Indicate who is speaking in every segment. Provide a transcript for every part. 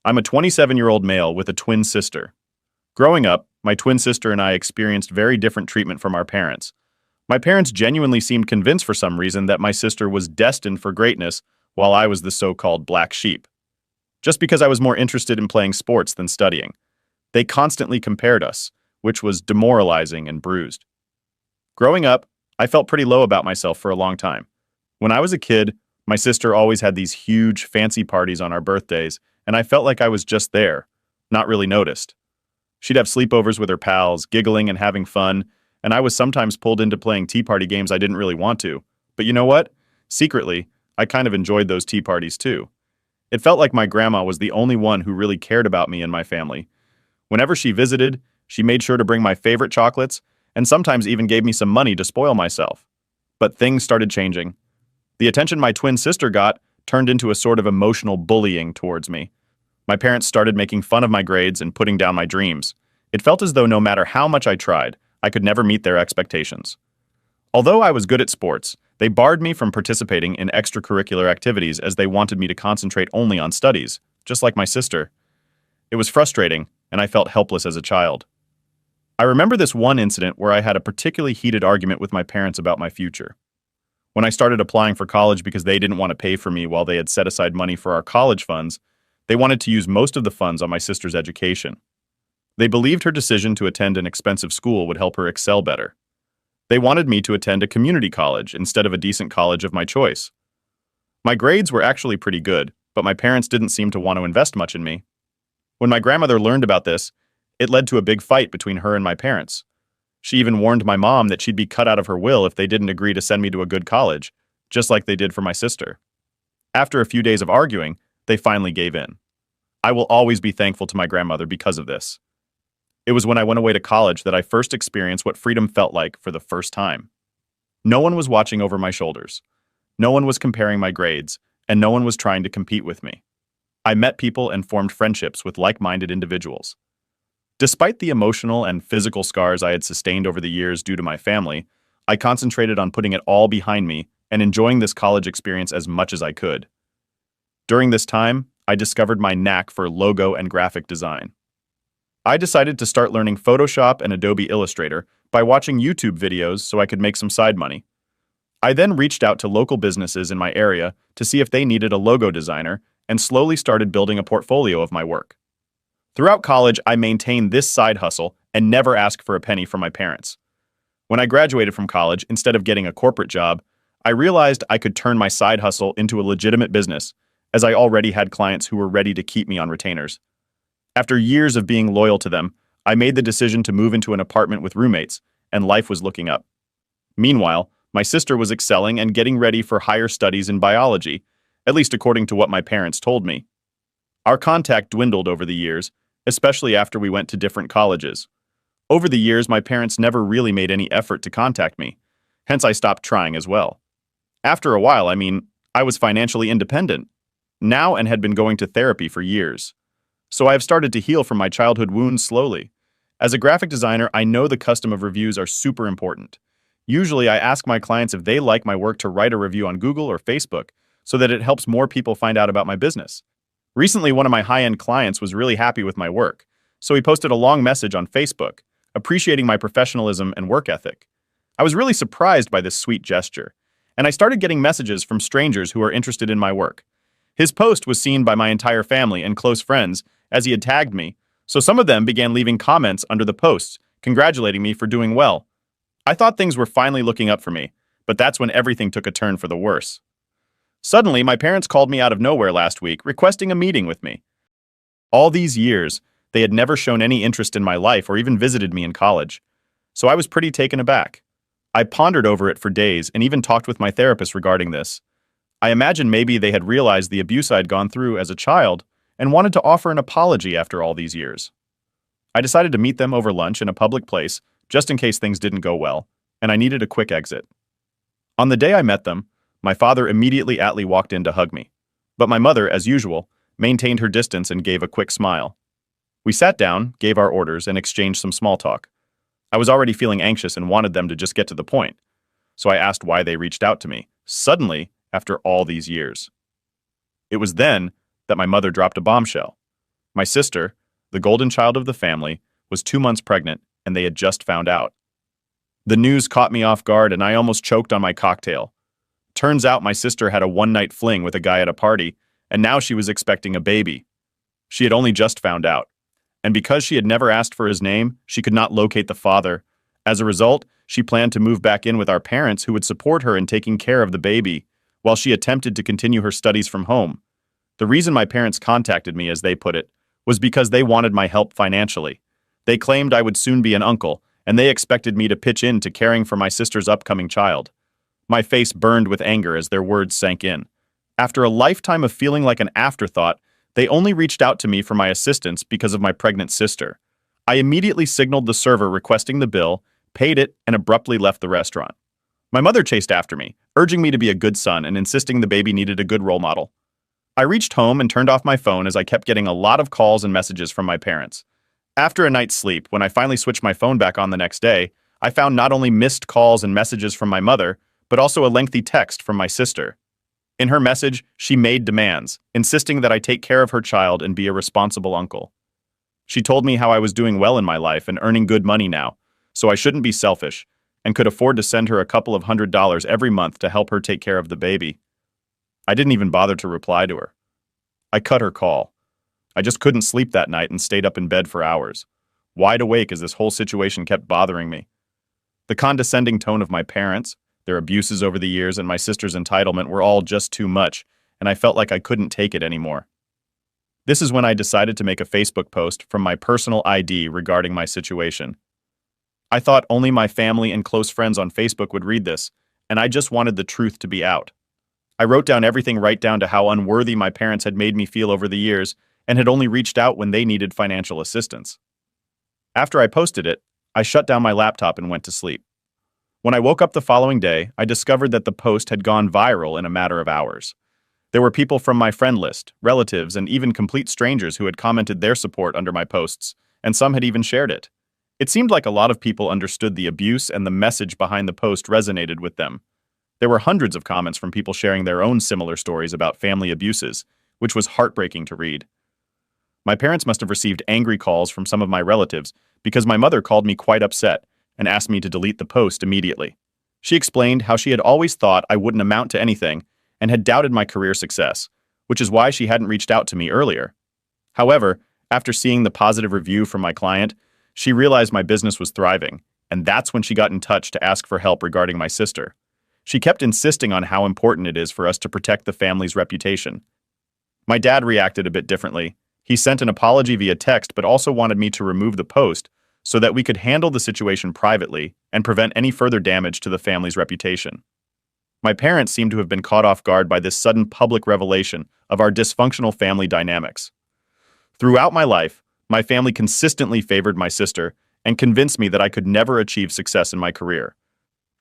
Speaker 1: I'm a 27-year-old male with a twin sister. Growing up, my twin sister and I experienced very different treatment from our parents. My parents genuinely seemed convinced for some reason that my sister was destined for greatness, while I was the so-called black sheep. Just because I was more interested in playing sports than studying. They constantly compared us, which was demoralizing and bruised. Growing up, I felt pretty low about myself for a long time. When I was a kid, my sister always had these huge, fancy parties on our birthdays, and I felt like I was just there, not really noticed. She'd have sleepovers with her pals, giggling and having fun, and I was sometimes pulled into playing tea party games I didn't really want to. But you know what? Secretly, I kind of enjoyed those tea parties too. It felt like my grandma was the only one who really cared about me and my family. Whenever she visited, she made sure to bring my favorite chocolates and sometimes even gave me some money to spoil myself. But things started changing. The attention my twin sister got turned into a sort of emotional bullying towards me. My parents started making fun of my grades and putting down my dreams. It felt as though no matter how much I tried, I could never meet their expectations. Although I was good at sports, they barred me from participating in extracurricular activities as they wanted me to concentrate only on studies, just like my sister. It was frustrating, and I felt helpless as a child. I remember this one incident where I had a particularly heated argument with my parents about my future. When I started applying for college because they didn't want to pay for me while they had set aside money for our college funds, they wanted to use most of the funds on my sister's education. They believed her decision to attend an expensive school would help her excel better. They wanted me to attend a community college instead of a decent college of my choice. My grades were actually pretty good, but my parents didn't seem to want to invest much in me. When my grandmother learned about this, it led to a big fight between her and my parents. She even warned my mom that she'd be cut out of her will if they didn't agree to send me to a good college, just like they did for my sister. After a few days of arguing, they finally gave in. I will always be thankful to my grandmother because of this. It was when I went away to college that I first experienced what freedom felt like for the first time. No one was watching over my shoulders. No one was comparing my grades, and no one was trying to compete with me. I met people and formed friendships with like-minded individuals. Despite the emotional and physical scars I had sustained over the years due to my family, I concentrated on putting it all behind me and enjoying this college experience as much as I could. During this time, I discovered my knack for logo and graphic design. I decided to start learning Photoshop and Adobe Illustrator by watching YouTube videos so I could make some side money. I then reached out to local businesses in my area to see if they needed a logo designer and slowly started building a portfolio of my work. Throughout college, I maintained this side hustle and never asked for a penny from my parents. When I graduated from college, instead of getting a corporate job, I realized I could turn my side hustle into a legitimate business, as I already had clients who were ready to keep me on retainers. After years of being loyal to them, I made the decision to move into an apartment with roommates, and life was looking up. Meanwhile, my sister was excelling and getting ready for higher studies in biology, at least according to what my parents told me. Our contact dwindled over the years, especially after we went to different colleges. Over the years, my parents never really made any effort to contact me, hence I stopped trying as well. After a while, I was financially independent, now and had been going to therapy for years. So I have started to heal from my childhood wounds slowly. As a graphic designer, I know the custom of reviews are super important. Usually, I ask my clients if they like my work to write a review on Google or Facebook so that it helps more people find out about my business. Recently, one of my high-end clients was really happy with my work, so he posted a long message on Facebook, appreciating my professionalism and work ethic. I was really surprised by this sweet gesture, and I started getting messages from strangers who are interested in my work. His post was seen by my entire family and close friends as he had tagged me, so some of them began leaving comments under the posts, congratulating me for doing well. I thought things were finally looking up for me, but that's when everything took a turn for the worse. Suddenly, my parents called me out of nowhere last week, requesting a meeting with me. All these years, they had never shown any interest in my life or even visited me in college, so I was pretty taken aback. I pondered over it for days and even talked with my therapist regarding this. I imagine maybe they had realized the abuse I'd gone through as a child and wanted to offer an apology after all these years. I decided to meet them over lunch in a public place just in case things didn't go well, and I needed a quick exit. On the day I met them, my father immediately walked in to hug me, but my mother, as usual, maintained her distance and gave a quick smile. We sat down, gave our orders, and exchanged some small talk. I was already feeling anxious and wanted them to just get to the point, so I asked why they reached out to me, suddenly, after all these years. It was then that my mother dropped a bombshell. My sister, the golden child of the family, was 2 months pregnant, and they had just found out. The news caught me off guard, and I almost choked on my cocktail. Turns out my sister had a one-night fling with a guy at a party, and now she was expecting a baby. She had only just found out. And because she had never asked for his name, she could not locate the father. As a result, she planned to move back in with our parents who would support her in taking care of the baby, while she attempted to continue her studies from home. The reason my parents contacted me, as they put it, was because they wanted my help financially. They claimed I would soon be an uncle, and they expected me to pitch in to caring for my sister's upcoming child. My face burned with anger as their words sank in. After a lifetime of feeling like an afterthought, they only reached out to me for my assistance because of my pregnant sister. I immediately signaled the server requesting the bill, paid it, and abruptly left the restaurant. My mother chased after me, urging me to be a good son and insisting the baby needed a good role model. I reached home and turned off my phone as I kept getting a lot of calls and messages from my parents. After a night's sleep, when I finally switched my phone back on the next day, I found not only missed calls and messages from my mother, but also a lengthy text from my sister. In her message, she made demands, insisting that I take care of her child and be a responsible uncle. She told me how I was doing well in my life and earning good money now, so I shouldn't be selfish, and could afford to send her a couple of $100s every month to help her take care of the baby. I didn't even bother to reply to her. I cut her call. I just couldn't sleep that night and stayed up in bed for hours, wide awake as this whole situation kept bothering me. The condescending tone of my parents, their abuses over the years, and my sister's entitlement were all just too much, and I felt like I couldn't take it anymore. This is when I decided to make a Facebook post from my personal ID regarding my situation. I thought only my family and close friends on Facebook would read this, and I just wanted the truth to be out. I wrote down everything right down to how unworthy my parents had made me feel over the years and had only reached out when they needed financial assistance. After I posted it, I shut down my laptop and went to sleep. When I woke up the following day, I discovered that the post had gone viral in a matter of hours. There were people from my friend list, relatives, and even complete strangers who had commented their support under my posts, and some had even shared it. It seemed like a lot of people understood the abuse, and the message behind the post resonated with them. There were hundreds of comments from people sharing their own similar stories about family abuses, which was heartbreaking to read. My parents must have received angry calls from some of my relatives because my mother called me quite upset and asked me to delete the post immediately. She explained how she had always thought I wouldn't amount to anything and had doubted my career success, which is why she hadn't reached out to me earlier. However, after seeing the positive review from my client, she realized my business was thriving, and that's when she got in touch to ask for help regarding my sister. She kept insisting on how important it is for us to protect the family's reputation. My dad reacted a bit differently. He sent an apology via text but also wanted me to remove the post so that we could handle the situation privately and prevent any further damage to the family's reputation. My parents seemed to have been caught off guard by this sudden public revelation of our dysfunctional family dynamics. Throughout my life, my family consistently favored my sister and convinced me that I could never achieve success in my career.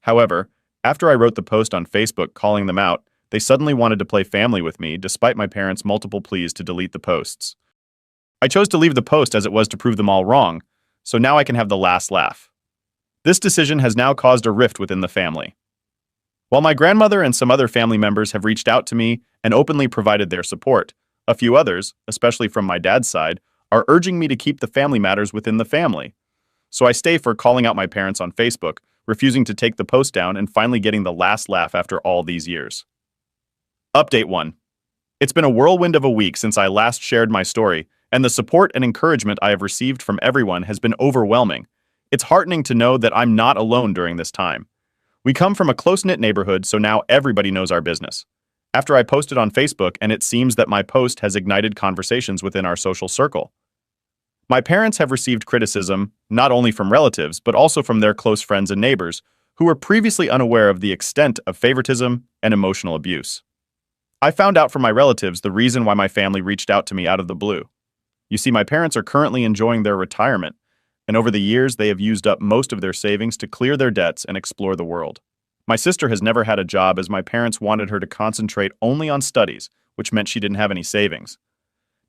Speaker 1: However, after I wrote the post on Facebook calling them out, they suddenly wanted to play family with me despite my parents' multiple pleas to delete the posts. I chose to leave the post as it was to prove them all wrong, so now I can have the last laugh. This decision has now caused a rift within the family. While my grandmother and some other family members have reached out to me and openly provided their support, a few others, especially from my dad's side, are urging me to keep the family matters within the family. So I stay for calling out my parents on Facebook, refusing to take the post down, and finally getting the last laugh after all these years. Update 1. It's been a whirlwind of a week since I last shared my story, and the support and encouragement I have received from everyone has been overwhelming. It's heartening to know that I'm not alone during this time. We come from a close-knit neighborhood, so now everybody knows our business. After I posted on Facebook, and it seems that my post has ignited conversations within our social circle. My parents have received criticism, not only from relatives, but also from their close friends and neighbors, who were previously unaware of the extent of favoritism and emotional abuse. I found out from my relatives the reason why my family reached out to me out of the blue. You see, my parents are currently enjoying their retirement, and over the years they have used up most of their savings to clear their debts and explore the world. My sister has never had a job as my parents wanted her to concentrate only on studies, which meant she didn't have any savings.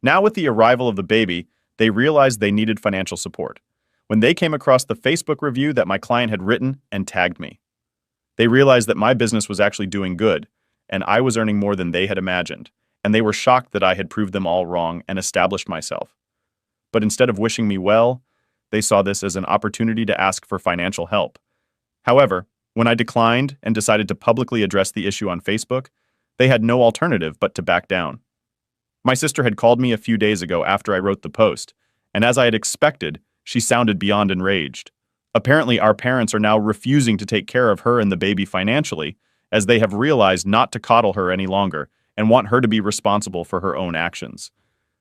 Speaker 1: Now with the arrival of the baby, they realized they needed financial support when they came across the Facebook review that my client had written and tagged me. They realized that my business was actually doing good, and I was earning more than they had imagined, and they were shocked that I had proved them all wrong and established myself. but instead of wishing me well, they saw this as an opportunity to ask for financial help. However, when I declined and decided to publicly address the issue on Facebook, they had no alternative but to back down. My sister had called me a few days ago after I wrote the post, and as I had expected, she sounded beyond enraged. Apparently, our parents are now refusing to take care of her and the baby financially, as they have realized not to coddle her any longer and want her to be responsible for her own actions.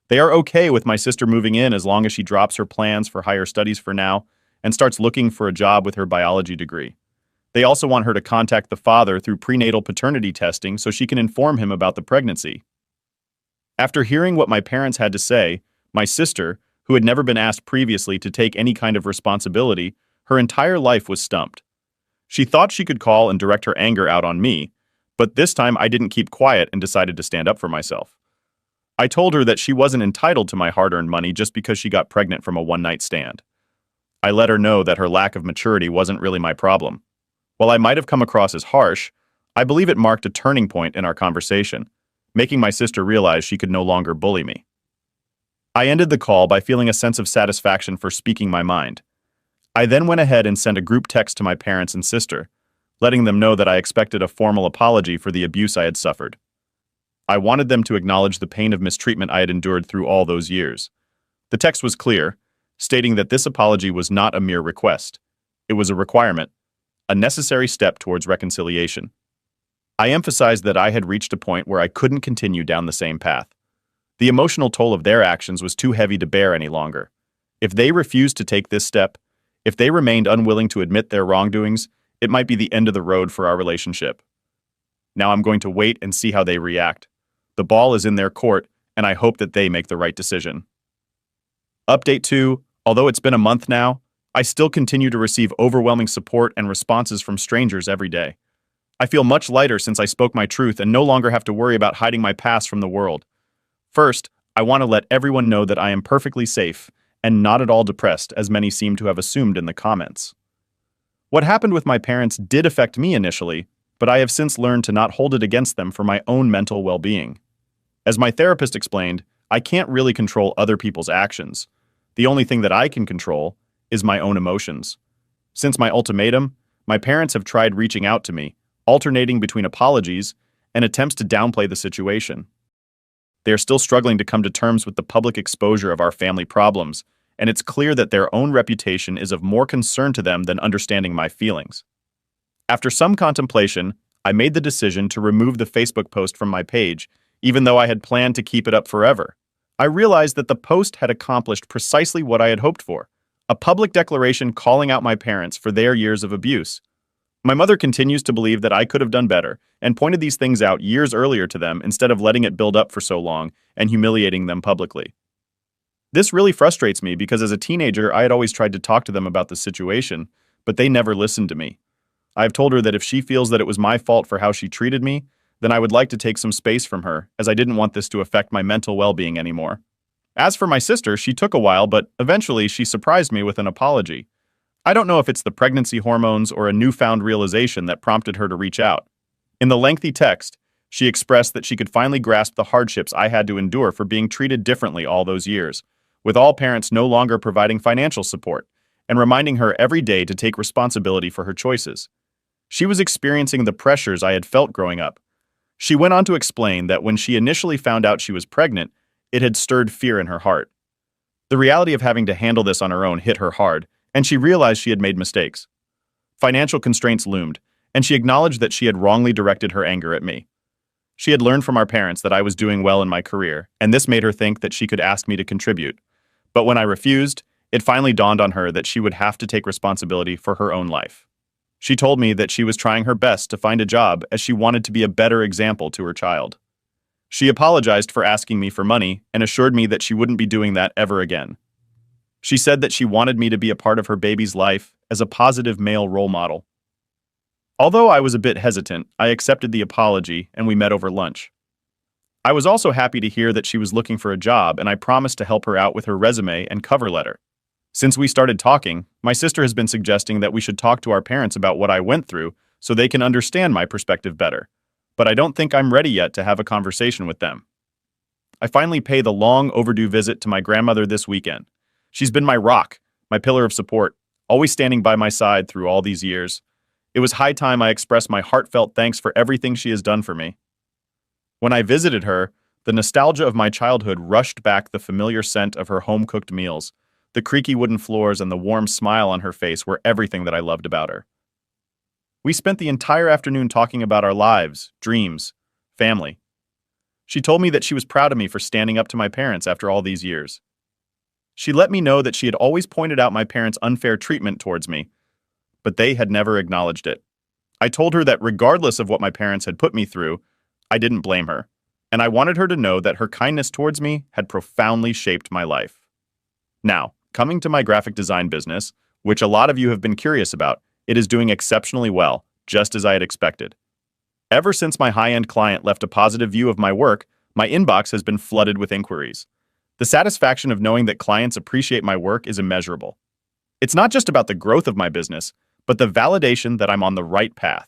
Speaker 1: They are okay with my sister moving in as long as she drops her plans for higher studies for now and starts looking for a job with her biology degree. They also want her to contact the father through prenatal paternity testing so she can inform him about the pregnancy. After hearing what my parents had to say, my sister, who had never been asked previously to take any kind of responsibility, her entire life was stumped. She thought she could call and direct her anger out on me, but this time I didn't keep quiet and decided to stand up for myself. I told her that she wasn't entitled to my hard-earned money just because she got pregnant from a one-night stand. I let her know that her lack of maturity wasn't really my problem. While I might have come across as harsh, I believe it marked a turning point in our conversation, making my sister realize she could no longer bully me. I ended the call by feeling a sense of satisfaction for speaking my mind. I then went ahead and sent a group text to my parents and sister, letting them know that I expected a formal apology for the abuse I had suffered. I wanted them to acknowledge the pain of mistreatment I had endured through all those years. The text was clear, stating that this apology was not a mere request. It was a requirement, a necessary step towards reconciliation. I emphasized that I had reached a point where I couldn't continue down the same path. The emotional toll of their actions was too heavy to bear any longer. If they refused to take this step, if they remained unwilling to admit their wrongdoings, it might be the end of the road for our relationship. Now I'm going to wait and see how they react. The ball is in their court, and I hope that they make the right decision. Update 2. Although it's been a month now, I still continue to receive overwhelming support and responses from strangers every day. I feel much lighter since I spoke my truth and no longer have to worry about hiding my past from the world. First, I want to let everyone know that I am perfectly safe and not at all depressed, as many seem to have assumed in the comments. What happened with my parents did affect me initially, but I have since learned to not hold it against them for my own mental well-being. As my therapist explained, I can't really control other people's actions. The only thing that I can control is my own emotions. Since my ultimatum, my parents have tried reaching out to me, alternating between apologies and attempts to downplay the situation. They are still struggling to come to terms with the public exposure of our family problems, and it's clear that their own reputation is of more concern to them than understanding my feelings. After some contemplation, I made the decision to remove the Facebook post from my page, even though I had planned to keep it up forever. I realized that the post had accomplished precisely what I had hoped for, a public declaration calling out my parents for their years of abuse. My mother continues to believe that I could have done better and pointed these things out years earlier to them instead of letting it build up for so long and humiliating them publicly. This really frustrates me because as a teenager, I had always tried to talk to them about the situation, but they never listened to me. I have told her that if she feels that it was my fault for how she treated me, then I would like to take some space from her, as I didn't want this to affect my mental well-being anymore. As for my sister, she took a while, but eventually she surprised me with an apology. I don't know if it's the pregnancy hormones or a newfound realization that prompted her to reach out. In the lengthy text, she expressed that she could finally grasp the hardships I had to endure for being treated differently all those years, with all parents no longer providing financial support, and reminding her every day to take responsibility for her choices. She was experiencing the pressures I had felt growing up. She went on to explain that when she initially found out she was pregnant, it had stirred fear in her heart. The reality of having to handle this on her own hit her hard, and she realized she had made mistakes. Financial constraints loomed, and she acknowledged that she had wrongly directed her anger at me. She had learned from our parents that I was doing well in my career, and this made her think that she could ask me to contribute. But when I refused, it finally dawned on her that she would have to take responsibility for her own life. She told me that she was trying her best to find a job as she wanted to be a better example to her child. She apologized for asking me for money and assured me that she wouldn't be doing that ever again. She said that she wanted me to be a part of her baby's life as a positive male role model. Although I was a bit hesitant, I accepted the apology and we met over lunch. I was also happy to hear that she was looking for a job, and I promised to help her out with her resume and cover letter. Since we started talking, my sister has been suggesting that we should talk to our parents about what I went through so they can understand my perspective better. But I don't think I'm ready yet to have a conversation with them. I finally pay the long overdue visit to my grandmother this weekend, She's been my rock, my pillar of support, always standing by my side through all these years. It was high time I expressed my heartfelt thanks for everything she has done for me. When I visited her, the nostalgia of my childhood rushed back. The familiar scent of her home-cooked meals, the creaky wooden floors, and the warm smile on her face were everything that I loved about her. We spent the entire afternoon talking about our lives, dreams, family. She told me that she was proud of me for standing up to my parents after all these years. She let me know that she had always pointed out my parents' unfair treatment towards me, but they had never acknowledged it. I told her that regardless of what my parents had put me through, I didn't blame her, and I wanted her to know that her kindness towards me had profoundly shaped my life. Now, coming to my graphic design business, which a lot of you have been curious about, it is doing exceptionally well, just as I had expected. Ever since my high-end client left a positive view of my work, my inbox has been flooded with inquiries. The satisfaction of knowing that clients appreciate my work is immeasurable. It's not just about the growth of my business, but the validation that I'm on the right path.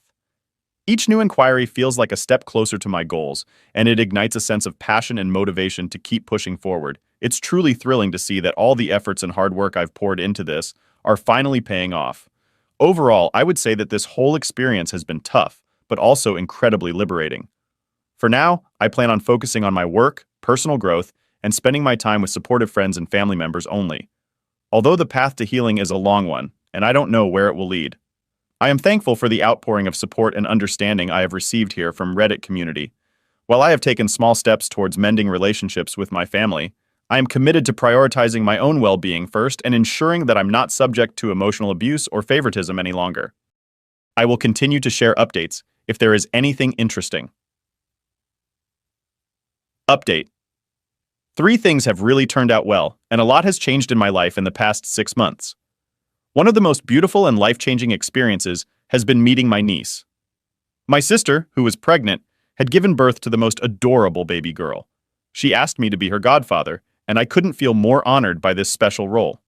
Speaker 1: Each new inquiry feels like a step closer to my goals, and it ignites a sense of passion and motivation to keep pushing forward. It's truly thrilling to see that all the efforts and hard work I've poured into this are finally paying off. Overall, I would say that this whole experience has been tough, but also incredibly liberating. For now, I plan on focusing on my work, personal growth, and spending my time with supportive friends and family members only. Although the path to healing is a long one, and I don't know where it will lead. I am thankful for the outpouring of support and understanding I have received here from Reddit community. While I have taken small steps towards mending relationships with my family, I am committed to prioritizing my own well-being first and ensuring that I'm not subject to emotional abuse or favoritism any longer. I will continue to share updates if there is anything interesting. Update. 3 things have really turned out well, and a lot has changed in my life in the past 6 months. One of the most beautiful and life-changing experiences has been meeting my niece. My sister, who was pregnant, had given birth to the most adorable baby girl. She asked me to be her godfather, and I couldn't feel more honored by this special role.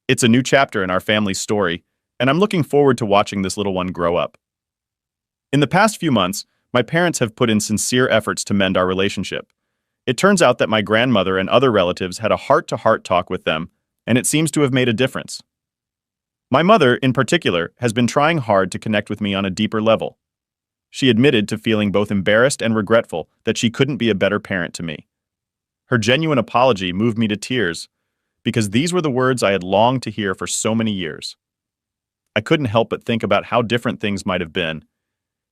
Speaker 1: It's a new chapter in our family's story, and I'm looking forward to watching this little one grow up. In the past few months, my parents have put in sincere efforts to mend our relationship. It turns out that my grandmother and other relatives had a heart-to-heart talk with them, and it seems to have made a difference. My mother, in particular, has been trying hard to connect with me on a deeper level. She admitted to feeling both embarrassed and regretful that she couldn't be a better parent to me. Her genuine apology moved me to tears, because these were the words I had longed to hear for so many years. I couldn't help but think about how different things might have been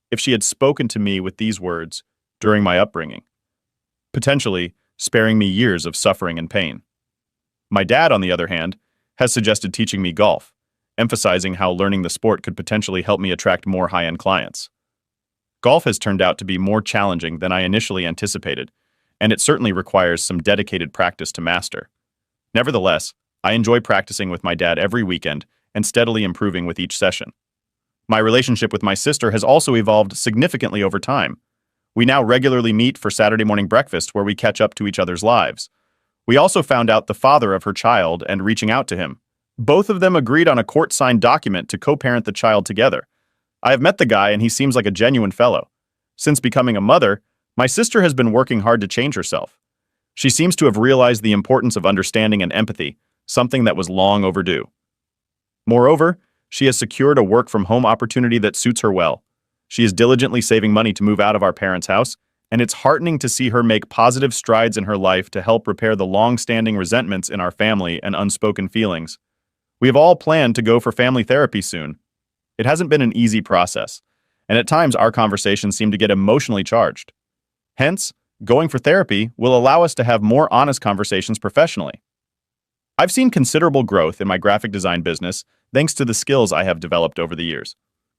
Speaker 1: if she had spoken to me with these words during my upbringing, potentially sparing me years of suffering and pain. My dad, on the other hand, has suggested teaching me golf, emphasizing how learning the sport could potentially help me attract more high-end clients. Golf has turned out to be more challenging than I initially anticipated, and it certainly requires some dedicated practice to master. Nevertheless, I enjoy practicing with my dad every weekend and steadily improving with each session. My relationship with my sister has also evolved significantly over time. We now regularly meet for Saturday morning breakfast where we catch up to each other's lives. We also found out the father of her child and reaching out to him. Both of them agreed on a court-signed document to co-parent the child together. I have met the guy and he seems like a genuine fellow. Since becoming a mother, my sister has been working hard to change herself. She seems to have realized the importance of understanding and empathy, something that was long overdue. Moreover, she has secured a work-from-home opportunity that suits her well. She is diligently saving money to move out of our parents' house, and it's heartening to see her make positive strides in her life to help repair the long-standing resentments in our family and unspoken feelings. We have all planned to go for family therapy soon. It hasn't been an easy process, and at times our conversations seem to get emotionally charged. Hence, going for therapy will allow us to have more honest conversations professionally. I've seen considerable growth in my graphic design business thanks to the skills I have developed over the years.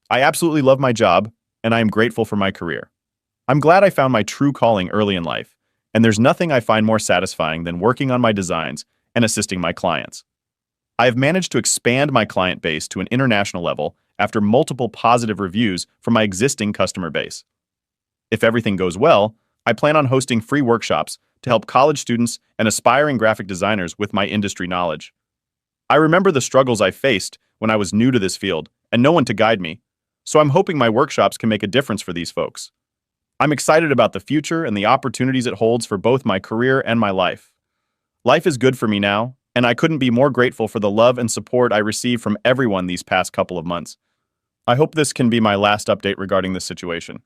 Speaker 1: I absolutely love my job, and I am grateful for my career. I'm glad I found my true calling early in life, and there's nothing I find more satisfying than working on my designs and assisting my clients. I have managed to expand my client base to an international level after multiple positive reviews from my existing customer base. If everything goes well, I plan on hosting free workshops to help college students and aspiring graphic designers with my industry knowledge. I remember the struggles I faced when I was new to this field and no one to guide me, so I'm hoping my workshops can make a difference for these folks. I'm excited about the future and the opportunities it holds for both my career and my life. Life is good for me now, and I couldn't be more grateful for the love and support I received from everyone these past couple of months. I hope this can be my last update regarding this situation.